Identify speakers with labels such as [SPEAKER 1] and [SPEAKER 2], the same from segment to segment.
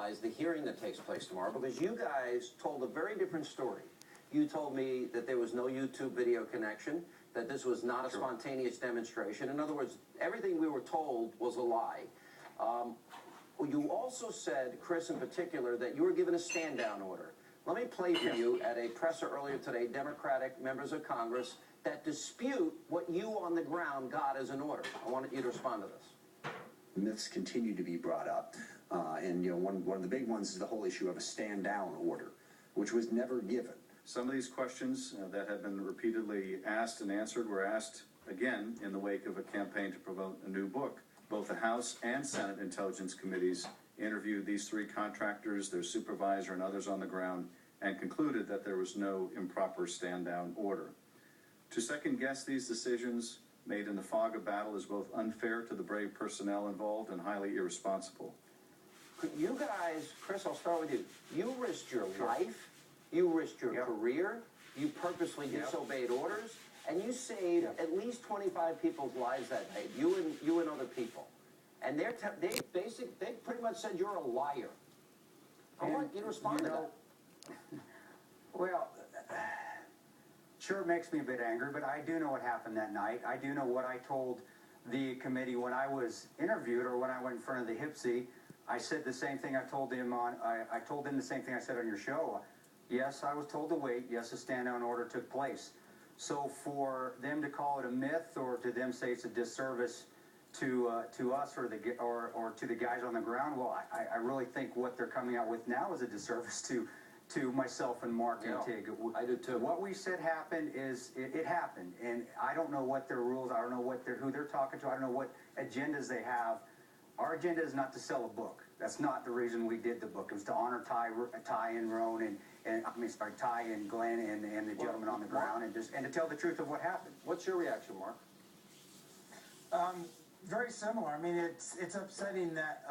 [SPEAKER 1] Lies, the hearing that takes place tomorrow, because you guys told a very different story. You told me that there was no YouTube video connection, that this was not a spontaneous demonstration. In other words, everything we were told was a lie. You also said, Chris in particular, that you were given a stand-down order. Let me play for you at a presser earlier today, Democratic members of Congress that dispute what you on the ground got as an order. I wanted you to respond to this.
[SPEAKER 2] Myths continue to be brought up, and one of the big ones is the whole issue of a stand-down order, which was never given.
[SPEAKER 3] Some of these questions that have been repeatedly asked and answered were asked again in the wake of a campaign to promote a new book. Both the House and Senate Intelligence Committees interviewed these three contractors, their supervisor, and others on the ground, and concluded that there was no improper stand-down order. To second-guess these decisions made in the fog of battle is both unfair to the brave personnel involved and highly irresponsible.
[SPEAKER 1] You guys, Chris, I'll start with you. You risked your life, you risked your career, you purposely disobeyed orders, and you saved at least 25 people's lives that day, you and other people. And they pretty much said you're a liar. I want you to respond to that.
[SPEAKER 4] Well, sure, it makes me a bit angry, but I do know what happened that night. I do know what I told the committee when I was interviewed or when I went in front of the HPSC. I said the same thing I told them I told them the same thing I said on your show. Yes, I was told to wait. Yes, a stand-down order took place. So for them to call it a myth, or to them say it's a disservice to us or to the guys on the ground, well, I really think what they're coming out with now is a disservice to myself and Mark and Tig.
[SPEAKER 1] I do too.
[SPEAKER 4] What we said happened is it happened, and I don't know what their rules. I don't know who they're talking to. I don't know what agendas they have. Our agenda is not to sell a book. That's not the reason we did the book. It was to honor Ty and Roan Ty and Glenn and the gentleman on the ground, and to tell the truth of what happened.
[SPEAKER 1] What's your reaction, Mark?
[SPEAKER 5] Very similar. I mean, it's upsetting that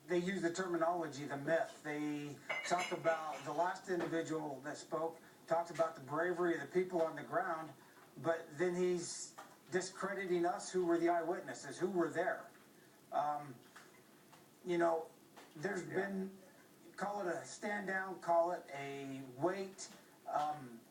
[SPEAKER 5] they use the terminology, the myth. They talk about the last individual that spoke, talked about the bravery of the people on the ground, but then he's discrediting us who were the eyewitnesses, who were there. There's been, call it a stand down, call it a wait.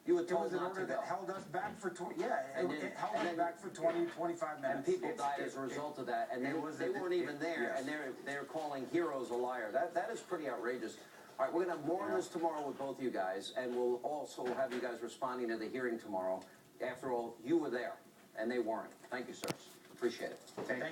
[SPEAKER 1] You were told
[SPEAKER 5] it was an
[SPEAKER 1] not
[SPEAKER 5] order
[SPEAKER 1] to
[SPEAKER 5] that
[SPEAKER 1] go.
[SPEAKER 5] held us back for
[SPEAKER 1] it
[SPEAKER 5] held us back for 20, 25 minutes.
[SPEAKER 1] And people died as a result of that, and they weren't even there, and they're calling heroes a liar. That is pretty outrageous. All right, we're going to have more on this tomorrow with both you guys, and we'll also have you guys responding to the hearing tomorrow. After all, you were there, and they weren't. Thank you, sirs. Appreciate it.
[SPEAKER 4] Thank you.